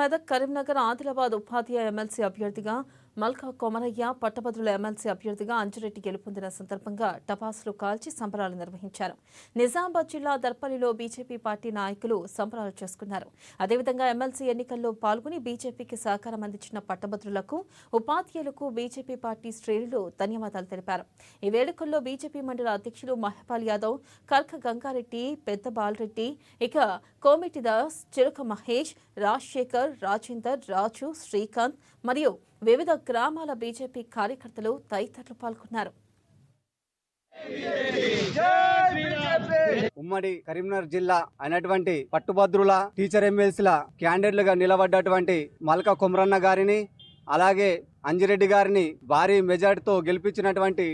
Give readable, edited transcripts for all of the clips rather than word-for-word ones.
మెదక్, కరీంనగర్, ఆదిలాబాద్ ఉపాధ్యాయ MLC అభ్యర్థిగా మల్కా కొమరయ్య, పట్టభద్రుల MLC అభ్యర్థిగా అంజిరెడ్డి గెలుపొందిన సందర్భంగా టపాసులు కాల్చి సంబరాలు నిర్వహించారు. నిజామాబాద్ జిల్లా దర్పల్లిలో బీజేపీ పార్టీ నాయకులు సంబరాలు చేసుకున్నారు. అదేవిధంగా ఎమ్మెల్సీ ఎన్నికల్లో పాల్గొని బీజేపీకి సహకారం అందించిన పట్టభద్రులకు, ఉపాధ్యాయులకు బీజేపీ పార్టీ శ్రేణులు ధన్యవాదాలు తెలిపారు. ఈ వేడుకల్లో బీజేపీ మండల అధ్యక్షులు మహిపాల్ యాదవ్, కర్క గంగారెడ్డి, పెద్ద బాలరెడ్డి, ఇక కోమిటిదాస్, చిలుక మహేష్, రాజశేఖర్, రాజేందర్, రాజు, శ్రీకాంత్ మరియు వివిధ గ్రామాల బీజేపీ కార్యకర్తలు తదితరులు పాల్గొన్నారు. ఉమ్మడి కరీంనగర్ జిల్లా అయినటువంటి పట్టుభద్రుల టీచర్ ఎమ్మెల్సీల క్యాండిడేట్లుగా నిలబడ్డటువంటి మల్కా కొమరన్న గారిని, అలాగే అంజిరెడ్డి గారిని భారీ మెజార్టీతో గెలిపించినటువంటి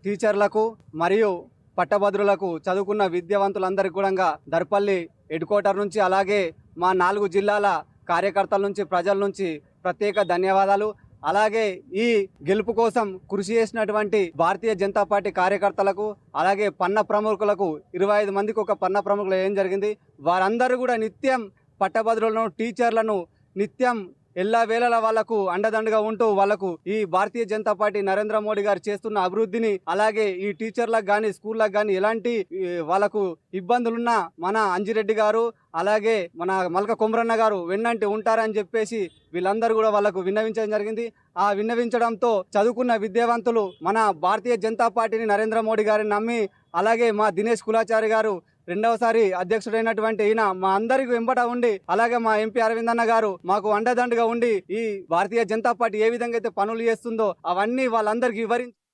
టీచర్లకు మరియు పట్టభద్రులకు, చదువుకున్న విద్యావంతులందరికీ కూడా దర్పల్లి హెడ్ క్వార్టర్ నుంచి, అలాగే మా 4 జిల్లాల కార్యకర్తల నుంచి, ప్రజల నుంచి ప్రత్యేక ధన్యవాదాలు. అలాగే ఈ గెలుపు కోసం కృషి చేసినటువంటి భారతీయ జనతా పార్టీ కార్యకర్తలకు, అలాగే పన్న ప్రముఖులకు, 25 మందికి ఒక పన్న ప్రముఖులు ఏం జరిగింది, వారందరూ కూడా నిత్యం పట్టభద్రులను, టీచర్లను నిత్యం ఎల్లా వేళల వాళ్లకు అండదండగా ఉంటూ వాళ్లకు ఈ భారతీయ జనతా పార్టీ నరేంద్ర మోడీ గారు చేస్తున్న అభివృద్ధిని, అలాగే ఈ టీచర్లకు కానీ స్కూళ్ళకు కానీ ఎలాంటి వాళ్లకు ఇబ్బందులున్నా మన అంజిరెడ్డి గారు, అలాగే మన మల్కా కొమరన్న గారు వెన్నంటి ఉంటారని చెప్పేసి వీళ్ళందరూ కూడా వాళ్ళకు విన్నవించడం జరిగింది. ఆ విన్నవించడంతో చదువుకున్న విద్యావంతులు మన భారతీయ జనతా పార్టీని, నరేంద్ర మోడీ గారిని నమ్మి, అలాగే మా దినేష్ కులాచారి గారు రెండవసారి అధ్యక్షుడైనటువంటి ఈయన మా అందరికి వెంబట ఉండి, అలాగే మా ఎంపీ అరవింద్ అన్న గారు మాకు అండదండగా ఉండి ఈ భారతీయ జనతా పార్టీ ఏ విధంగా అయితే పనులు చేస్తుందో అవన్నీ వాళ్ళందరికీ వివరించి